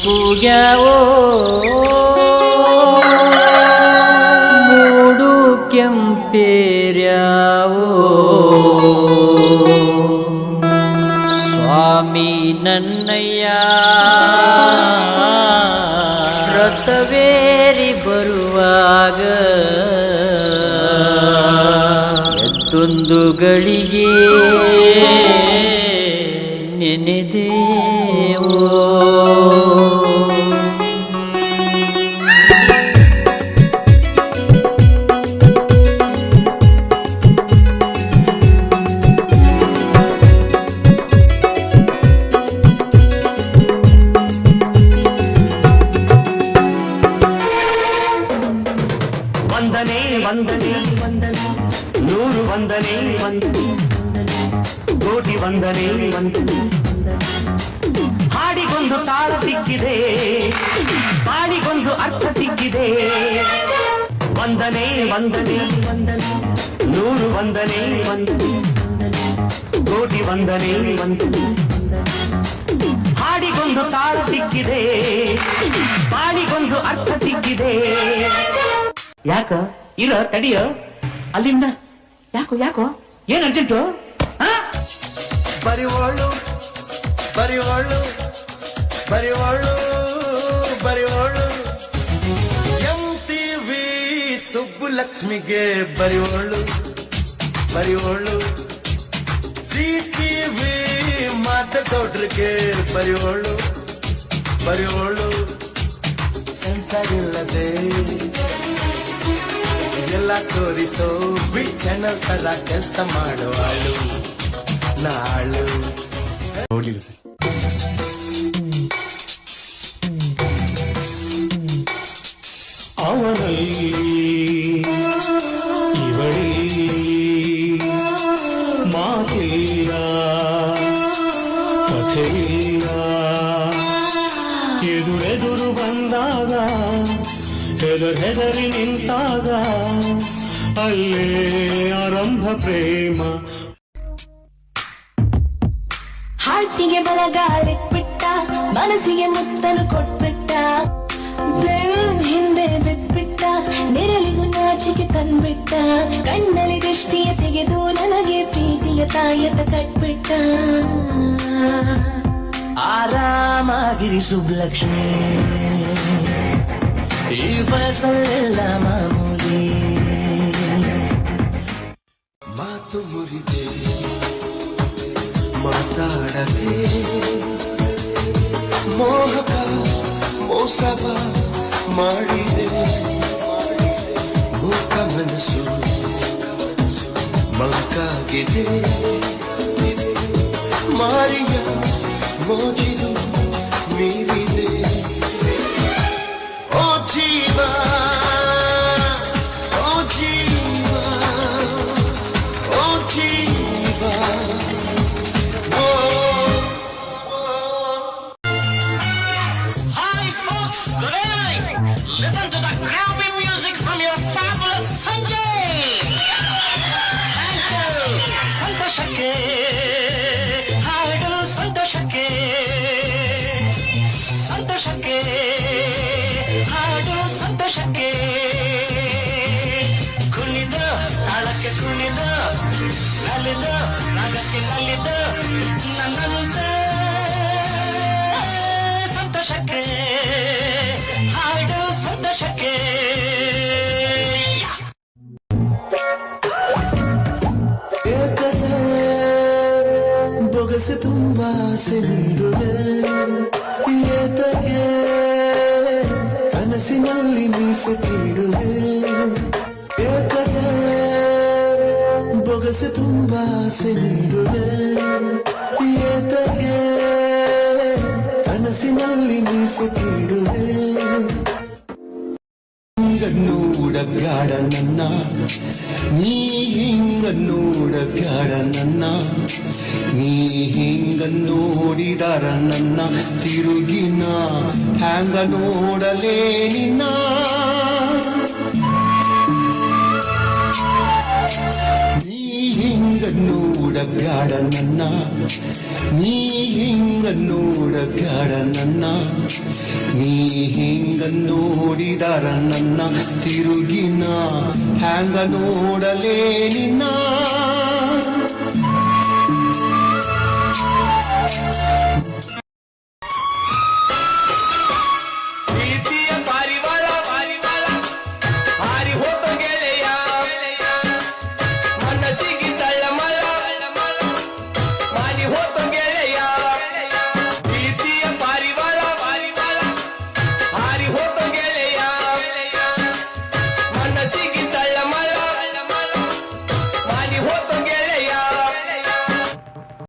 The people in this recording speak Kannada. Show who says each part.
Speaker 1: ಕೂಗ್ಯಾವೋ ಮೂಡು ಕೆಂಪೇರ್ಯಾವೋ ಸ್ವಾಮಿ ನನ್ನಯ್ಯ ರಥವೇರಿ ಬರುವಾಗ ಎತ್ತೊಂದು ಗಳಿಗೆ ನೆನೆದೇವೋ
Speaker 2: ವಂದನೆ ವಂದನೆ ವಂದನೆ ನೂರು ವಂದನೆ ವಂದನೆ ಕೋಟಿ ವಂದನೆ ವಂದನೆ ಹಾಡಿಗೊಂದು ತಾಳ ಸಿಕ್ಕಿದೆ ಬಾಡಿಗೊಂದು ಅರ್ಥ ಸಿಕ್ಕಿದೆ ವಂದನೆ ವಂದನೆ ವಂದನೆ ನೂರು ವಂದನೆ ವಂದನೆ ಕೋಟಿ ವಂದನೆ ವಂದನೆ ಹಾಡಿಗೊಂದು ತಾಳ ಸಿಕ್ಕಿದೆ ಬಾಡಿಗೊಂದು ಅರ್ಥ ಸಿಕ್ಕಿದೆ ಯಾಕ ಇರ ತಡಿಯ ಅಲ್ಲಿಂದ ಯಾಕೋ ಯಾಕೋ ಏನ್ ಅರ್ಜೆಂಟು
Speaker 3: ಬರಿವೋಳು ಬರಿವೋಳು ಬರಿವೋಳು ಬರಿವೋಳು MTV ಸುಬ್ಬುಲಕ್ಷ್ಮಿಗೆ ಬರಿವೋಳು ಬರಿವೋಳು CTV ಮಾತಗೌಡ್ರಿಗೆ ಬರಿವೋಳು ಬರಿವೋಳು ಸೆನ್ಸರ್ ಇಲ್ಲದೆ ಎಲ್ಲ ತೋರಿಸೋ ಬಿಗ್ ಚಾನಲ್ ತರ ಕೆಲಸ ಮಾಡುವಾಳು ನಾಳು ನೋಡ್ಲಿಲ್ಲ ಸರ್
Speaker 2: ಅವನಲ್ಲಿ ಇವಳಿ ಮಾತಿಲ್ಲ ಕಥೆಯಿಲ್ಲ ಎದುರೆದುರು ಬಂದಾಗ ಹೆದರಿ ನಿಂತಾಗ ಅಲ್ಲೇ ಆರಂಭ ಪ್ರೇಮ
Speaker 4: ಹಾಟಿಗೆ ಬಲಗಾಲಿಟ್ಬಿಟ್ಟ ಮನಸ್ಸಿಗೆ ಮುತ್ತಲು ಕೊಟ್ಬಿಟ್ಟ ಬೆನ್ ಹಿಂದೆ ಬಿದ್ಬಿಟ್ಟ ನೆರಳಿಗೂ ನಾಚಿಕೆ ತಂದ್ಬಿಟ್ಟ ಕಣ್ಣಲ್ಲಿ ದೃಷ್ಟಿಯ ತೆಗೆದು ನನಗೆ ಪ್ರೀತಿಯ ತಾಯತ ಕಟ್ಬಿಟ್ಟ
Speaker 3: ಆರಾಮಾಗಿರಿ ಸುಬ್ಲಕ್ಷ್ಮಿ ಈ ವಯಸ್ಸಲ್ಲೆಲ್ಲ ಮಾಮೂಲಿ ಮಾತು ಮುರಿದೆ ಮಾತಾಡದೆ ಮೋಹಕ ಮೋಸವ ಮಾಡಿದೆ ಮೂಕ ಮನಸ್ಸು ಮಂಕಾಗಿದೆ ಮಾರಿಯ ಮೋಜಿದು ಮೀರಿದೆ ಓ ಜೀವ ಓ ಜೀವ ಓ ಜೀವ
Speaker 2: Hi folks, good evening. Listen to the crappy music from your fabulous Sanjay. Thank you. ಸಂತೋಷಕ್ಕೆ ಹಾಡು ಸಂತೋಷಕ್ಕೆ ಸಂತೋಷಕ್ಕೆ ಹಾಡು ಸಂತೋಷಕ್ಕೆ ಕುಣಿದ ತಾಳಕ್ಕೆ ಕುಣಿದ ನಲಿದ ರಾಗಕ್ಕೆ ನಲಿದ ನನ್ನಂತೆ ಸಂತೋಷಕ್ಕೆ ಹಾಡು ಸಂತೋಷಕ್ಕೆ
Speaker 3: ಏಕತೆ ಬೊಗಸೆ ತುಂಬಾ ಆಸೆ ನೀಡುವೆ ಏತಕ್ಕೆ ಕನಸಿನಲ್ಲಿ ಮೀಸೆ ತೀಡುವೆ ಏಕತೆ ಬೊಗಸೆ ತುಂಬಾ ಆಸೆ ನೀಡುವೆ ಏತಕ್ಕೆ ಕನಸಿನಲ್ಲಿ ಮೀಸೆ ತೀಡುವೆ ನೋಡಬ್ಯಾಡ ನನ್ನ ನೀ ಹಿಂಗ ನೋಡಬ್ಯಾಡ ನನ್ನ ನೀ ಹಿಂಗ ನೋಡಿದಾರ ನನ್ನ ತಿರುಗಿನ ಹ್ಯಾಂಗ ನೋಡಲೇ ನಿನ್ನ ನೀ ಹಿಂಗ ನೋಡಬ್ಯಾಡ ನನ್ನ ನೀ ಹಿಂಗ ಹಿಂಗ ನೋಡಬ್ಯಾಡ ನನ್ನ ನೀ ಹಿಂಗ ನೋಡಿದಾರ ನನ್ನ ತಿರುಗಿನ ಹ್ಯಾಂಗ ನೋಡಲೇ ನಿನ್ನ